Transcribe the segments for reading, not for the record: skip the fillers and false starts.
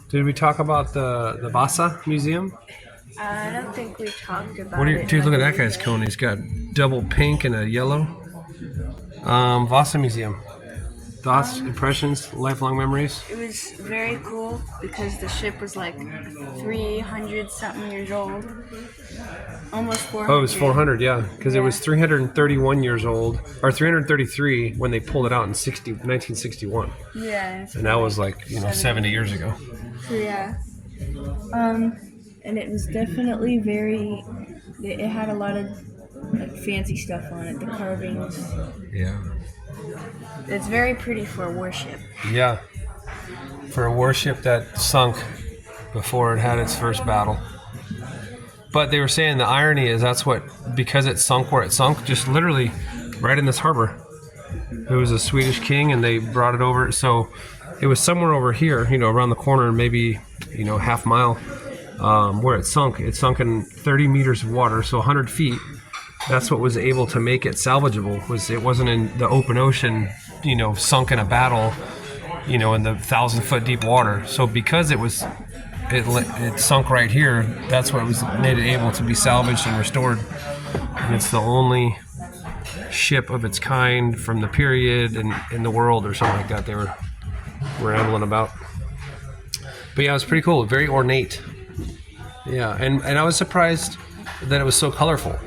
Did we talk about the Vasa Museum? I don't think we talked about What are you, it. dude, look at that guy's cone. He's got double pink and a yellow. Vasa Museum. Thoughts, impressions, lifelong memories? It was very cool because the ship was like 300 something years old. Almost 400. Oh, it was 400, yeah. Because it was 331 years old, or 333 when they pulled it out in 1961. Yeah. And that was like, 70 years ago. So yeah. And it was definitely very. It had a lot of like fancy stuff on it. The carvings. Yeah. It's very pretty for a warship. Yeah. For a warship that sunk before it had its first battle. But they were saying the irony is because it sunk where it sunk, just literally right in this harbor. It was a Swedish king and they brought it over. So it was somewhere over here, around the corner, maybe, half mile where it sunk. It sunk in 30 meters of water, so 100 feet. That's what was able to make it salvageable. It wasn't in the open ocean, sunk in a battle, in the 1,000-foot deep water. So because it sunk right here, that's what made it able to be salvaged and restored. And it's the only ship of its kind from the period in the world or something like that they were rambling about. But yeah, it was pretty cool. Very ornate. Yeah, and I was surprised that it was so colorful.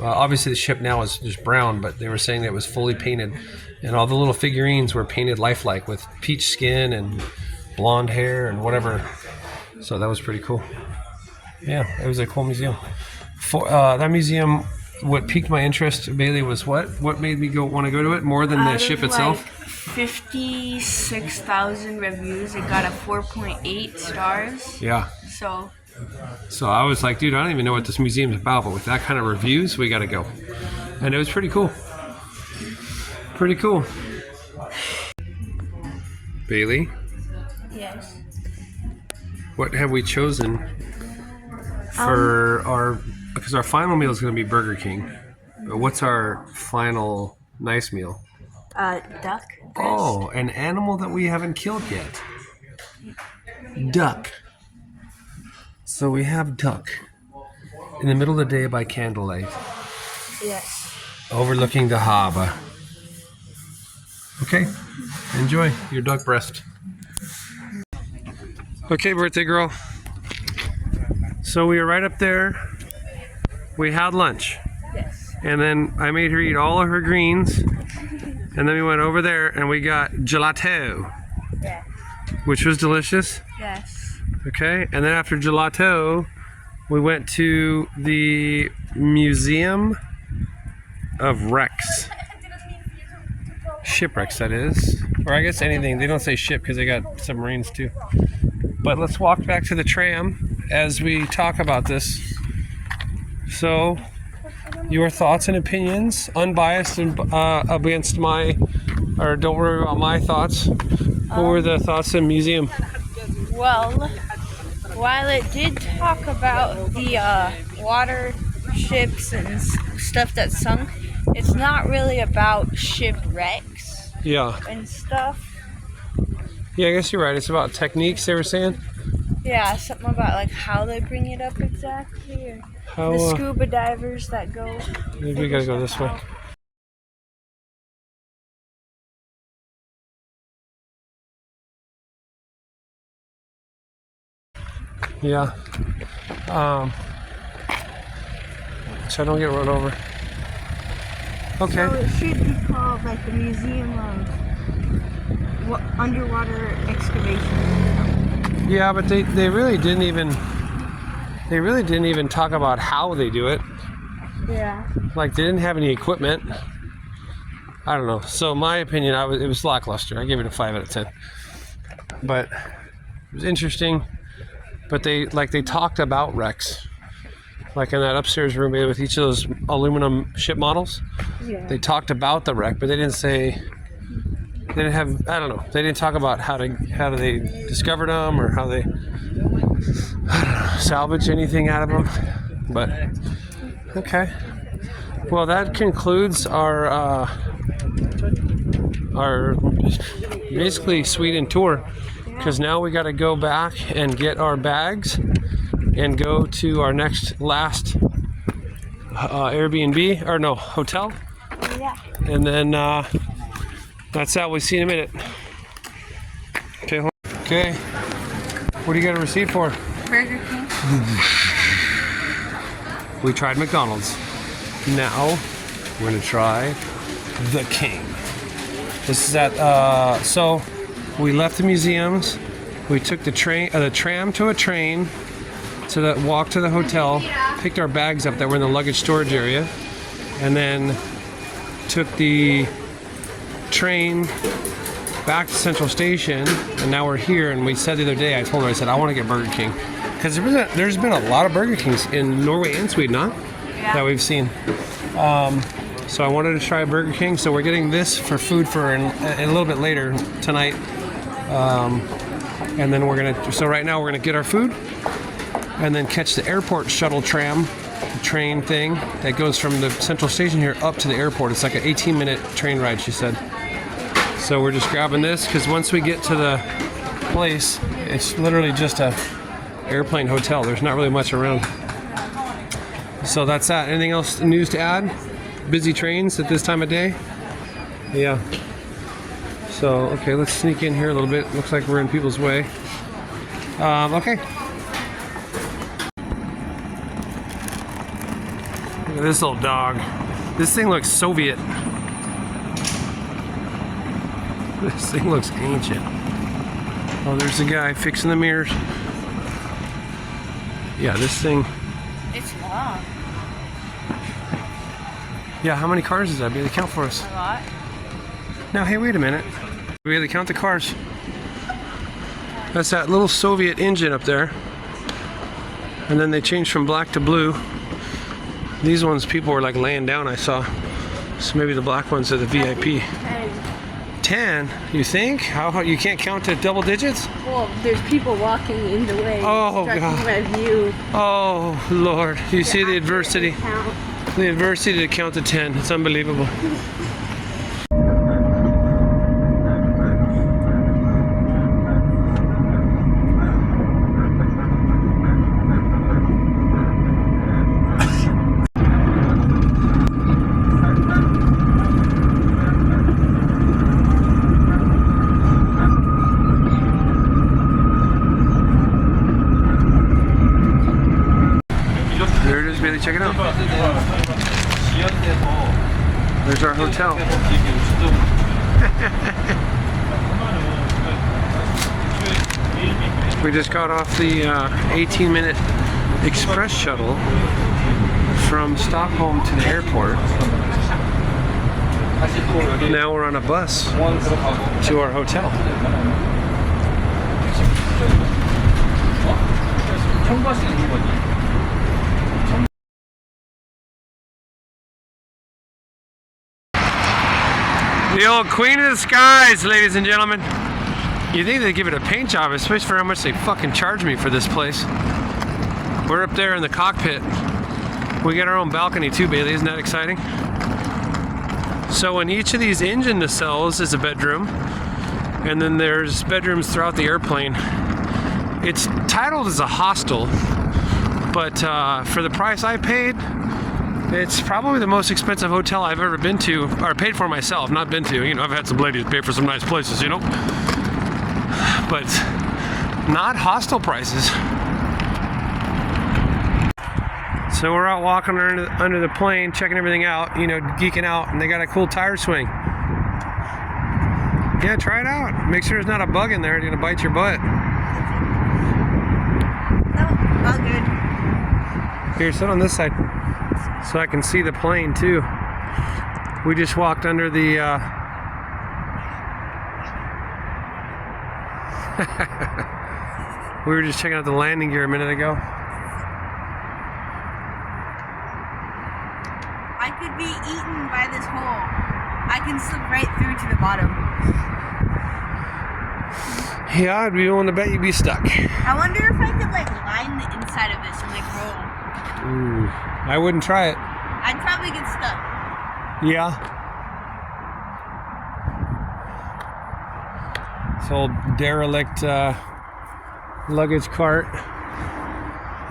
Obviously the ship now is just brown, but they were saying that it was fully painted, and all the little figurines were painted lifelike with peach skin and blonde hair and whatever. So that was pretty cool. Yeah, it was a cool museum. That museum, what piqued my interest, Bailey, was what made me want to go to it more than the ship itself? 56,000 reviews. It got a 4.8 stars. Yeah. So I was like, dude, I don't even know what this museum's about, but with that kind of reviews, we got to go. And it was pretty cool. Pretty cool. Bailey? yes. What have we chosen for because our final meal is going to be Burger King. But what's our final nice meal? Duck. Oh, an animal that we haven't killed yet. Duck. So we have duck in the middle of the day by candlelight, Yes. overlooking the harbor. Okay, enjoy your duck breast. Okay, birthday girl. So we were right up there. We had lunch. Yes. And then I made her eat all of her greens. And then we went over there and we got gelato, Yeah. which was delicious. Yes. Okay, and then after gelato, we went to the Museum of Wrecks. Shipwrecks, that is. Or I guess anything. They don't say ship because they got submarines too. But let's walk back to the tram as we talk about this. So, your thoughts and opinions, unbiased and against or don't worry about my thoughts. What were the thoughts in museum? Well, while it did talk about the water ships and stuff that sunk, it's not really about shipwrecks Yeah. and stuff. Yeah, I guess you're right. It's about techniques, they were saying. Yeah, something about like how they bring it up exactly, or How, the scuba divers that go. maybe we gotta go this way. Yeah. So I don't get run over. Okay. So it should be called like the Museum of Underwater Excavation. Yeah, but they really didn't even talk about how they do it. Yeah. Like they didn't have any equipment. I don't know. So my opinion, it was lackluster. I gave it a 5 out of 10. But it was interesting. But they talked about wrecks. Like in that upstairs room with each of those aluminum ship models. Yeah. They talked about the wreck, but they didn't say. They didn't have. I don't know. They didn't talk about how they discovered them or how they salvage anything out of them. But okay. Well, that concludes our basically Sweden tour. because now we got to go back and get our bags and go to our last Airbnb, or no, hotel. Yeah. And then that's that. We'll see you in a minute. Okay. Okay. What do you got a receipt for? Burger King. We tried McDonald's. Now we're gonna try the King. This is at so we left the museums. We took the tram to a train, to the walk to the hotel, picked our bags up that were in the luggage storage area, and then took the train back to Central Station, and now we're here. And we said the other day, I told her, I said, I want to get Burger King, because there's been a lot of Burger Kings in Norway and Sweden, huh? Yeah. That we've seen. So I wanted to try Burger King, so we're getting this for food for a little bit later tonight. And then so right now we're gonna get our food and then catch the airport shuttle tram, the train thing that goes from the Central Station here up to the airport. It's like an 18-minute train ride, she said. So we're just grabbing this, because once we get to the place, it's literally just a airplane hotel. There's not really much around. So that's that. Anything else news to add? Busy trains at this time of day? Yeah. So, okay, let's sneak in here a little bit. Looks like we're in people's way. Okay. Look at this little dog. This thing looks Soviet. This thing looks ancient. Oh, there's the guy fixing the mirrors. Yeah, this thing. It's long. Yeah, how many cars is that? Be able to count for us. A lot. Now, hey, wait a minute. We able to count the cars. That's that little Soviet engine up there. And then they changed from black to blue. These ones, people were like laying down, I saw. So maybe the black ones are the VIP. 10? You think? How you can't count to double digits? Well, there's people walking in the way. Oh, God. My view. Oh, Lord. You see the adversity. Count. The adversity to count to 10. It's unbelievable. There it is, Bailey. Check it out. There's our hotel. We just got off the 18-minute express shuttle from Stockholm to the airport. Now we're on a bus to our hotel. The old Queen of the Skies, ladies and gentlemen. You think they'd give it a paint job, especially for how much they fucking charge me for this place. We're up there in the cockpit. We got our own balcony too, Bailey. Isn't that exciting? So in each of these engine nacelles is a bedroom, and then there's bedrooms throughout the airplane. It's titled as a hostel, but for the price I paid, it's probably the most expensive hotel I've ever been to, or paid for myself, not been to. You know, I've had some ladies pay for some nice places, you know? But not hostel prices. So we're out walking under the plane, checking everything out, you know, geeking out, and they got a cool tire swing. Yeah, try it out. Make sure there's not a bug in there, it's gonna bite your butt. No, all good. Here, sit on this side, so I can see the plane too. We just walked under the we were just checking out the landing gear a minute ago. I could be eaten by this hole. I can slip right through to the bottom. Yeah, I'd be willing to bet you'd be stuck. I wonder if I could like line the inside of this and like roll. Ooh, I wouldn't try it. I'd probably get stuck. Yeah. This old derelict luggage cart.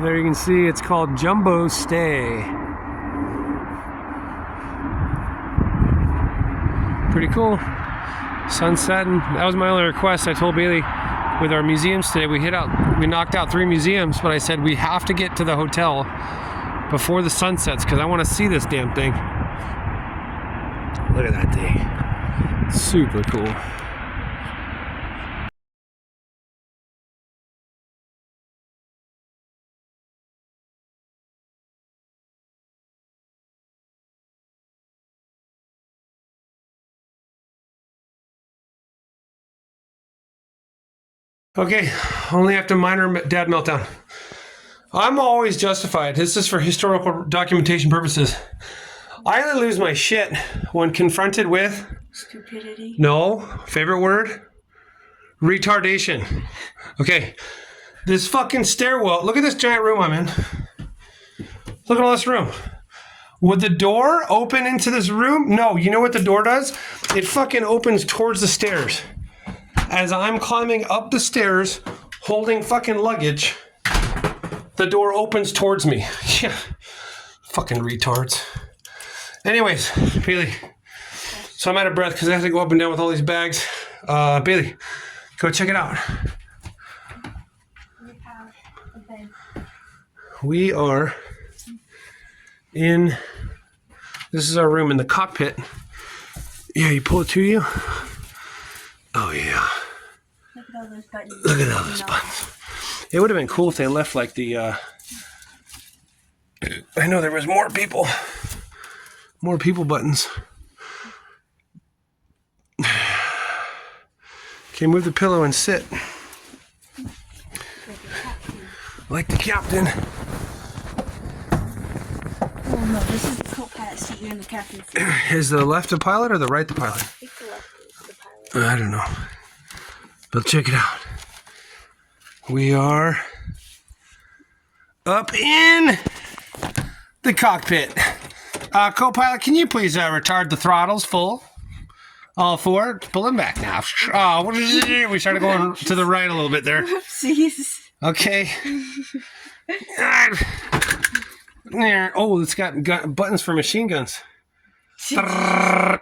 There you can see it's called Jumbo Stay. Pretty cool. Sun setting. That was my only request. I told Bailey with our museums today, we knocked out 3 museums, but I said we have to get to the hotel before the sun sets because I want to see this damn thing. Look at that thing. Super cool. Okay, only after minor dad meltdown. I'm always justified. This is for historical documentation purposes. I only lose my shit when confronted with... Stupidity? No. Favorite word? Retardation. Okay. This fucking stairwell. Look at this giant room I'm in. Look at all this room. Would the door open into this room? No. You know what the door does? It fucking opens towards the stairs. As I'm climbing up the stairs, holding fucking luggage, the door opens towards me. Yeah. Fucking retards. Anyways, Bailey. So I'm out of breath because I have to go up and down with all these bags. Bailey, go check it out. We are in, this is our room in the cockpit. Yeah, you pull it to you. Oh yeah. Look at all those buttons. Look at all those buttons. It would have been cool if they left like the, I know there was more people buttons. Okay, move the pillow and sit. Like the captain. Oh no, this is the co-pilot seat. You're in the captain's seat. Is the left the pilot or the right the pilot? I think the left is the pilot. I don't know. But check it out. We are up in the cockpit. Co-pilot, can you please retard the throttles full? All 4. Pull them back now. Oh, what did you do? We started going to the right a little bit there. Oopsies. Okay. Oh, it's got buttons for machine guns. What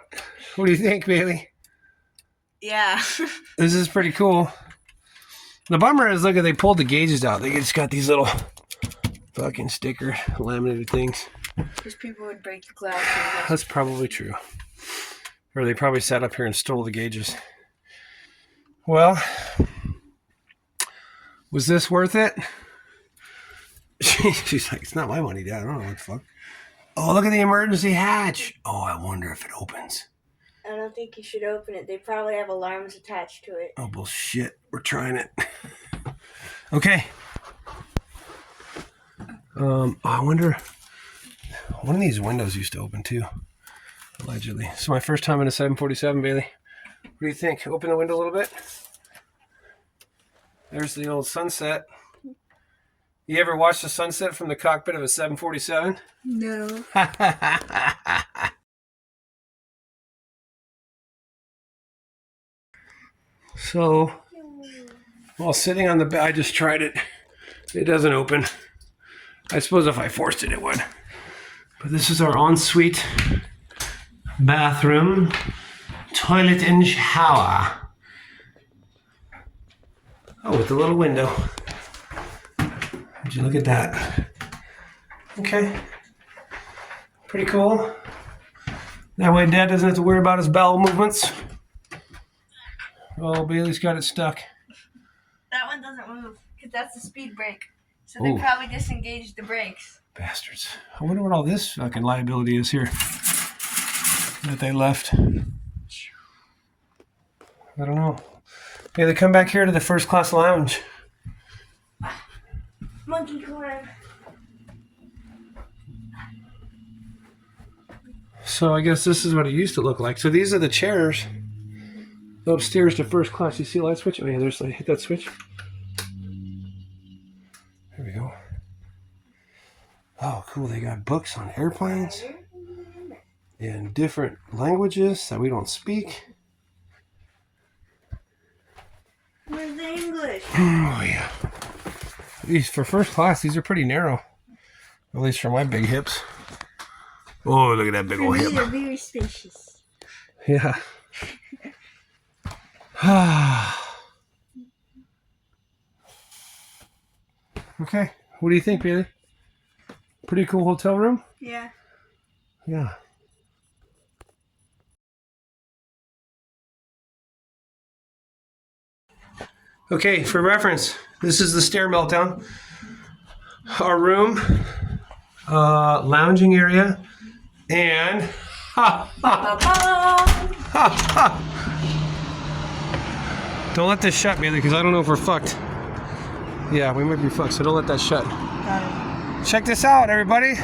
do you think, Bailey? Yeah. This is pretty cool. The bummer is, look at, they pulled the gauges out. They just got these little fucking sticker laminated things. Because people would break the glass. That's probably true. Or they probably sat up here and stole the gauges. Well, was this worth it? She's like, it's not my money, Dad. I don't know what the fuck. Oh, look at the emergency hatch. Oh, I wonder if it opens. I don't think you should open it. They probably have alarms attached to it. Oh, bullshit. We're trying it. Okay. I wonder... One of these windows used to open, too. Allegedly. It's my first time in a 747, Bailey. What do you think? Open the window a little bit. There's the old sunset. You ever watch the sunset from the cockpit of a 747? No. So, while sitting on the bed, I just tried it. It doesn't open. I suppose if I forced it, it would. But this is our ensuite bathroom, toilet and shower. Oh, with the little window. Would you look at that? Okay. Pretty cool. That way Dad doesn't have to worry about his bowel movements. Oh, Bailey's got it stuck. That one doesn't move because that's the speed brake. So they Ooh. probably disengaged the brakes. Bastards. I wonder what all this fucking liability is here that they left. I don't know. Bailey, come back here to the first class lounge. Monkey climb. So I guess this is what it used to look like. So these are the chairs upstairs to first class. You see a light switch? Oh yeah, there's like, hit that switch. There we go. Oh, cool. They got books on airplanes in different languages that we don't speak. Oh yeah. These for first class, these are pretty narrow. At least for my big hips. Oh, look at that big old hip. They're very spacious. Yeah. Okay. What do you think, Bailey? Pretty cool hotel room? Yeah. Yeah. Okay, for reference, this is the stair meltdown. Our room, lounging area, and don't let this shut, Bailey, because I don't know if we're fucked. Yeah, we might be fucked, so don't let that shut. Check this out, everybody.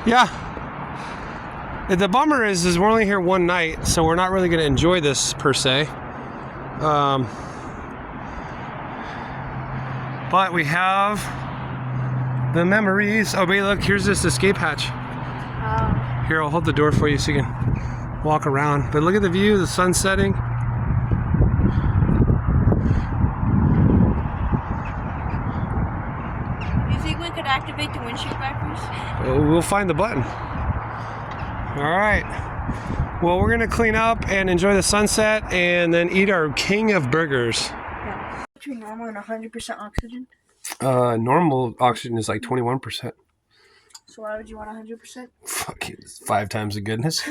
Yeah. The bummer is we're only here one night, so we're not really going to enjoy this per se. But we have the memories. Oh, wait, look, here's this escape hatch. Here, I'll hold the door for you so you can walk around. But look at the view, the sun setting. You think we could activate the windshield wipers? We'll find the button. All right. Well, we're going to clean up and enjoy the sunset and then eat our king of burgers. Between normal and 100% oxygen. Normal oxygen is like 21%. So why would you want 100%? Fuck it, it's 5 times the goodness.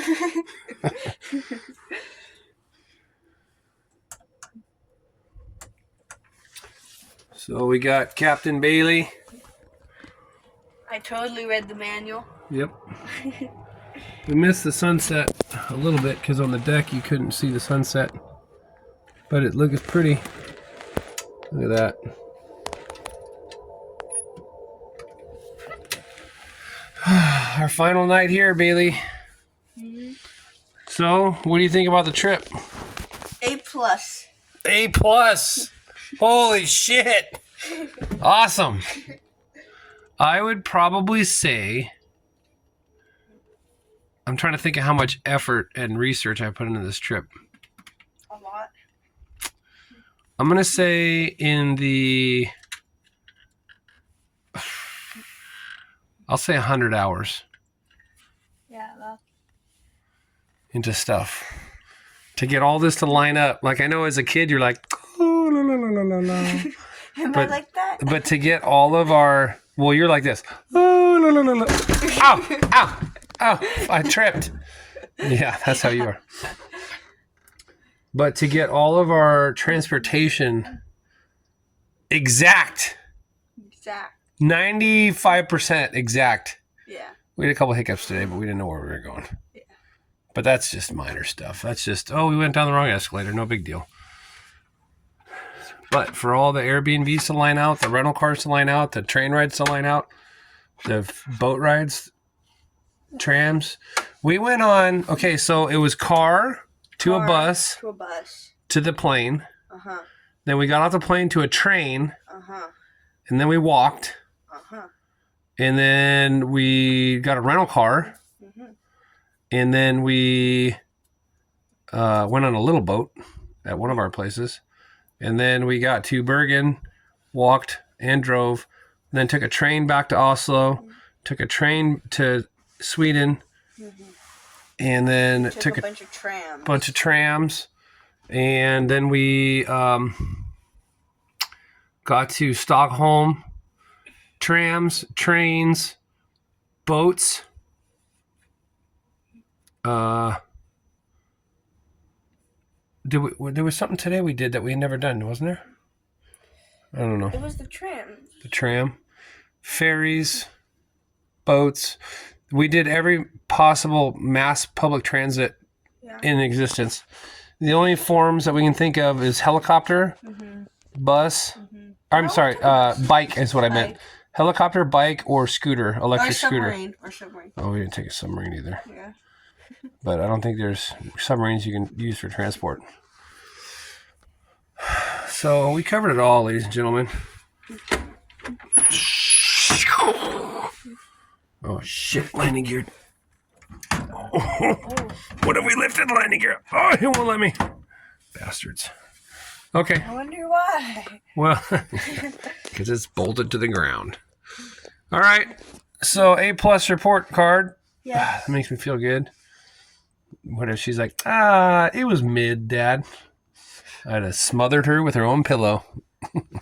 So we got Captain Bailey. I totally read the manual. Yep. We missed the sunset a little bit because on the deck you couldn't see the sunset. But it looks pretty. Look at that. Our final night here, Bailey. Mm-hmm. So, what do you think about the trip? A+. A+. Holy shit. Awesome. I would probably say, I'm trying to think of how much effort and research I put into this trip. A lot. I'm going to say in the, I'll say 100 hours Yeah, that's... into stuff. To get all this to line up. Like, I know as a kid, you're like, oh, la, la, la, la, la. Am But- I like that? But to get all of our, well, you're like this. Oh, la, la, la, la. Ow, ow, ow, I tripped. Yeah, that's how you are. But to get all of our transportation exact, Exact. 95% exact. Yeah. We had a couple hiccups today, but we didn't know where we were going. Yeah. But that's just minor stuff. That's just, oh, we went down the wrong escalator. No big deal. But for all the Airbnbs to line out, the rental cars to line out, the train rides to line out, the boat rides, trams, we went on, okay, so it was car to a bus To a bus. to the plane. Uh-huh. Then we got off the plane to a train, Uh-huh. and then we walked. Uh-huh. And then we got a rental car. Mm-hmm. And then we went on a little boat at one of our places. And then we got to Bergen, walked and drove. And then took a train back to Oslo. Took a train to Sweden. Mm-hmm. And then Took a bunch of trams. bunch of trams. And then we got to Stockholm. Trams, trains, boats. There was something today we did that we had never done, wasn't there? I don't know. It was the trams. The tram, ferries, boats. We did every possible mass public transit Yeah. in existence. The only forms that we can think of is helicopter, bus. I'm sorry, bike is what I meant. Bike. Helicopter, bike, or scooter, electric scooter. Or submarine. Oh, we didn't take a submarine either. Yeah. But I don't think there's submarines you can use for transport. So we covered it all, ladies and gentlemen. Oh shit, landing gear. What have we lifted, landing gear? Oh, it won't let me. Bastards. Okay. I wonder why. Well, because it's bolted to the ground. All right. So A+ report card. Yeah. That makes me feel good. What if she's like, it was mid, Dad. I'd have smothered her with her own pillow.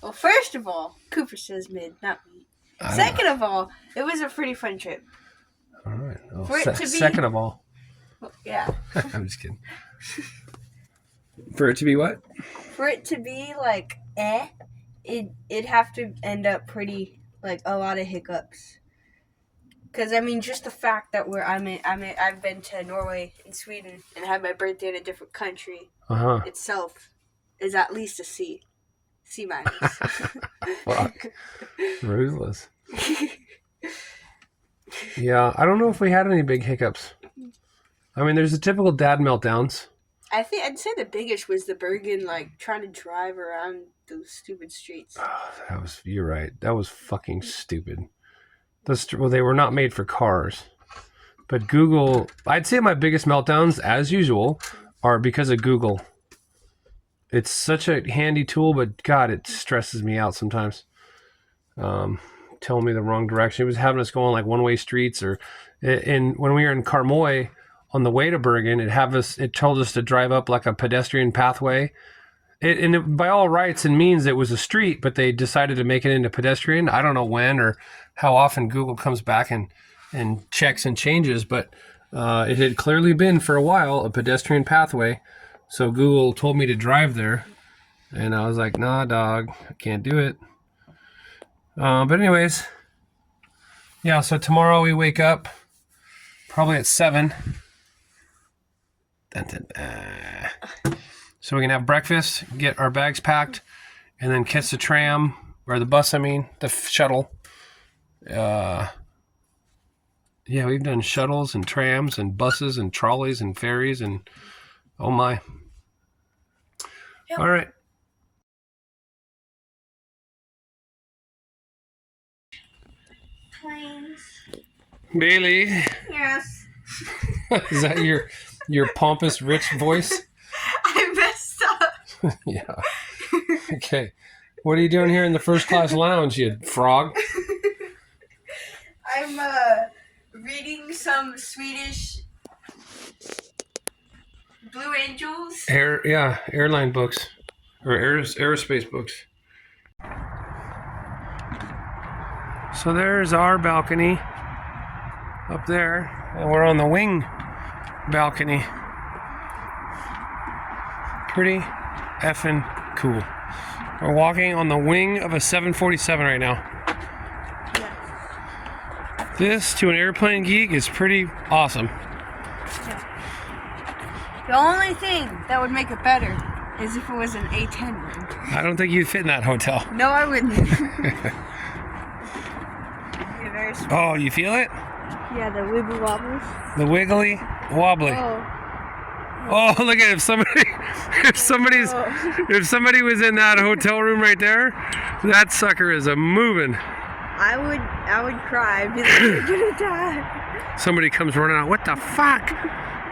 Well, first of all, Cooper says mid, not me. Second of all, it was a pretty fun trip. All right. Well, For it to be- second of all. Yeah. I'm just kidding. For it to be what? For it to be like it'd have to end up pretty like a lot of hiccups. Because I mean, just the fact that I've been to Norway and Sweden and had my birthday in a different country itself is at least a C minus. Fuck. Ruthless. Yeah, I don't know if we had any big hiccups. I mean, there's the typical dad meltdowns. I'd say the biggest was the Bergen, like trying to drive around those stupid streets. You're right. That was fucking stupid. Well, they were not made for cars. But Google, I'd say my biggest meltdowns, as usual, are because of Google. It's such a handy tool, but God, it stresses me out sometimes. Telling me the wrong direction. It was having us go on like one-way streets, or when we were in Karmoy on the way to Bergen, it told us to drive up like a pedestrian pathway. By all rights and means, it was a street, but they decided to make it into pedestrian. I don't know when or how often Google comes back and checks and changes, but it had clearly been for a while a pedestrian pathway. So Google told me to drive there, and I was like, nah, dog, I can't do it. But anyways, yeah, so tomorrow we wake up probably at 7. So we can have breakfast, get our bags packed, and then catch the tram, or the bus, the shuttle. Yeah, we've done shuttles and trams and buses and trolleys and ferries and oh my. Yep. All right. Planes. Bailey. Yes. Is that your pompous, rich voice? I messed up. Yeah. Okay. What are you doing here in the first class lounge, you frog? I'm reading some Swedish Blue Angels. Airline books or aerospace books. So there's our balcony up there, and we're on the wing balcony. Pretty effing cool. We're walking on the wing of a 747 right now. This, to an airplane geek, is pretty awesome. The only thing that would make it better is if it was an A10 room. I don't think you'd fit in that hotel. No, I wouldn't. Oh, you feel it? Yeah, the wibble wobbles. The wiggly wobbly. Oh, look at it. If somebody was in that hotel room right there, that sucker is a moving. I would cry. I'd be like, you're gonna die. Somebody comes running out. What the fuck?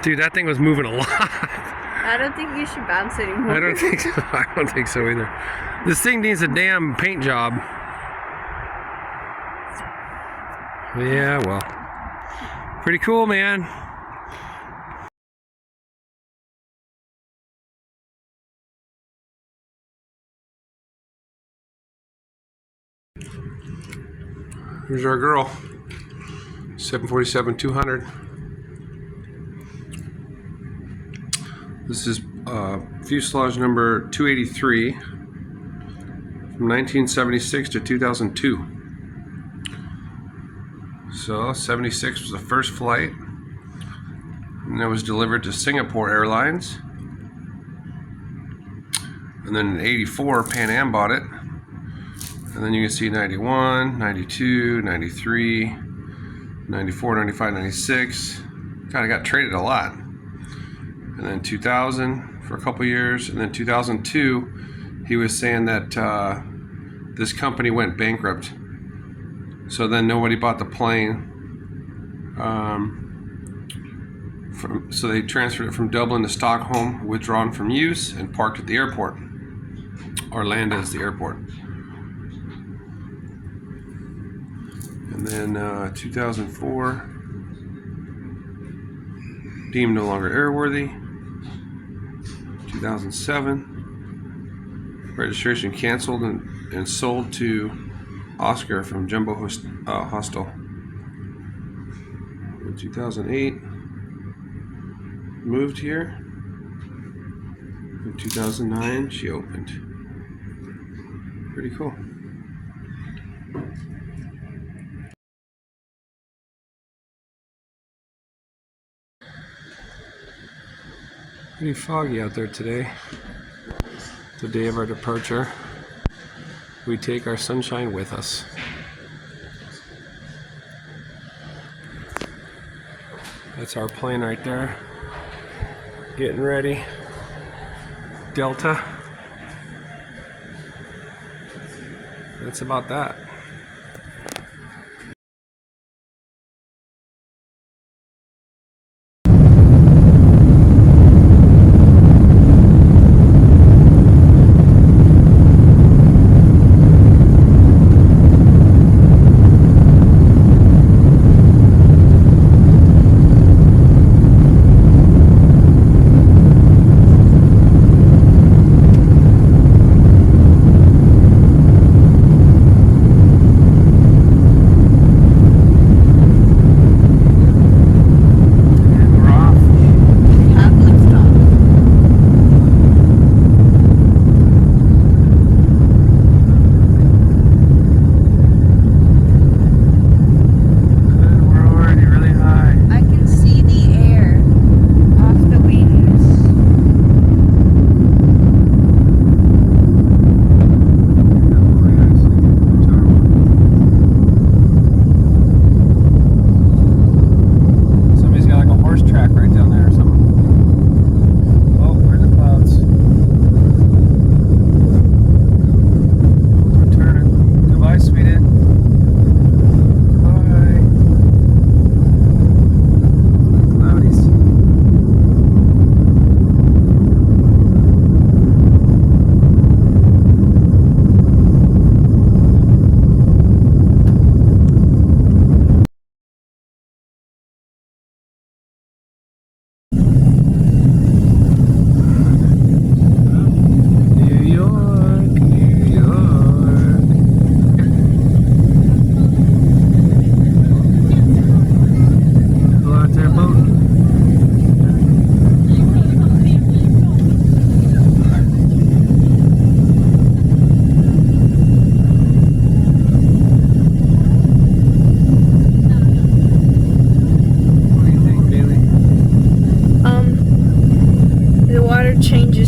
Dude, that thing was moving a lot. I don't think you should bounce anymore. I don't think so. I don't think so either. This thing needs a damn paint job. Yeah, well. Pretty cool, man. Here's our girl. 747-200. This is fuselage number 283 from 1976 to 2002. So 76 was the first flight, and it was delivered to Singapore Airlines. And then in 84, Pan Am bought it. And then you can see 91, 92, 93, 94, 95, 96. Kind of got traded a lot. And then 2000 for a couple years. And then 2002, he was saying that this company went bankrupt. So then nobody bought the plane. So they transferred it from Dublin to Stockholm, withdrawn from use, and parked at the airport. Arlanda is the airport. And then 2004, deemed no longer airworthy. 2007, registration canceled and sold to Oscar from Jumbo Hostel. In 2008, moved here. In 2009, she opened. Pretty cool. Pretty foggy out there today. The day of our departure. We take our sunshine with us. That's our plane right there. Getting ready. Delta. That's about that.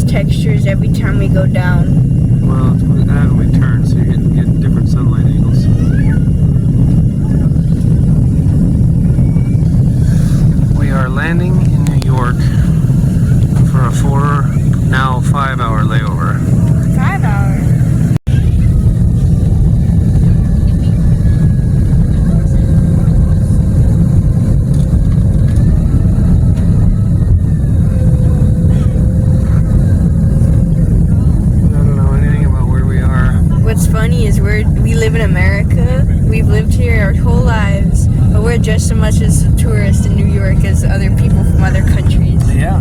Textures every time we go down. Well, it's when we turn, so you're getting different sunlight angles. We are landing in New York for a 5-hour layover. 5 hours. What's funny is we live in America. We've lived here our whole lives, but we're just as much as tourists in New York as other people from other countries. Yeah.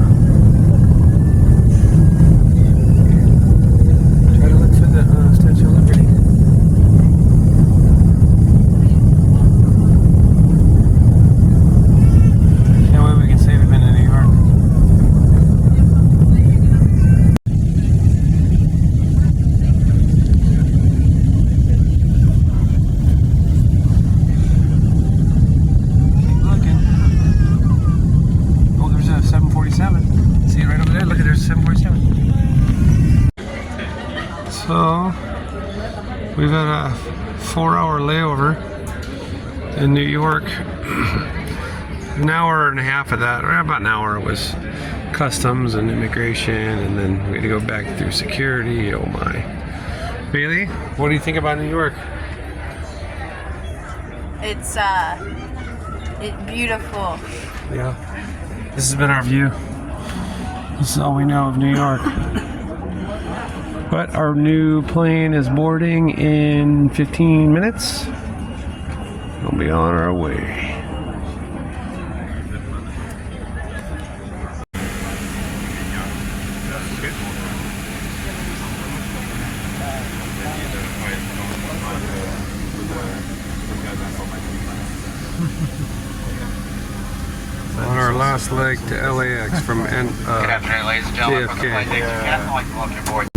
Try to look for the Statue of Liberty. Can't wait we can say we've been to New York. See it right over there? Look at there's a 747. So we've had a 4-hour layover in New York. An hour and a half of that, or about an hour, was customs and immigration, and then we had to go back through security. Oh my. Bailey, what do you think about New York? It's beautiful. Yeah. This has been our view. This is all we know of New York. But our new plane is boarding in 15 minutes. We'll be on our way. On our last leg to LAX from Good afternoon, ladies and gentlemen. From the flight deck, you can welcome aboard.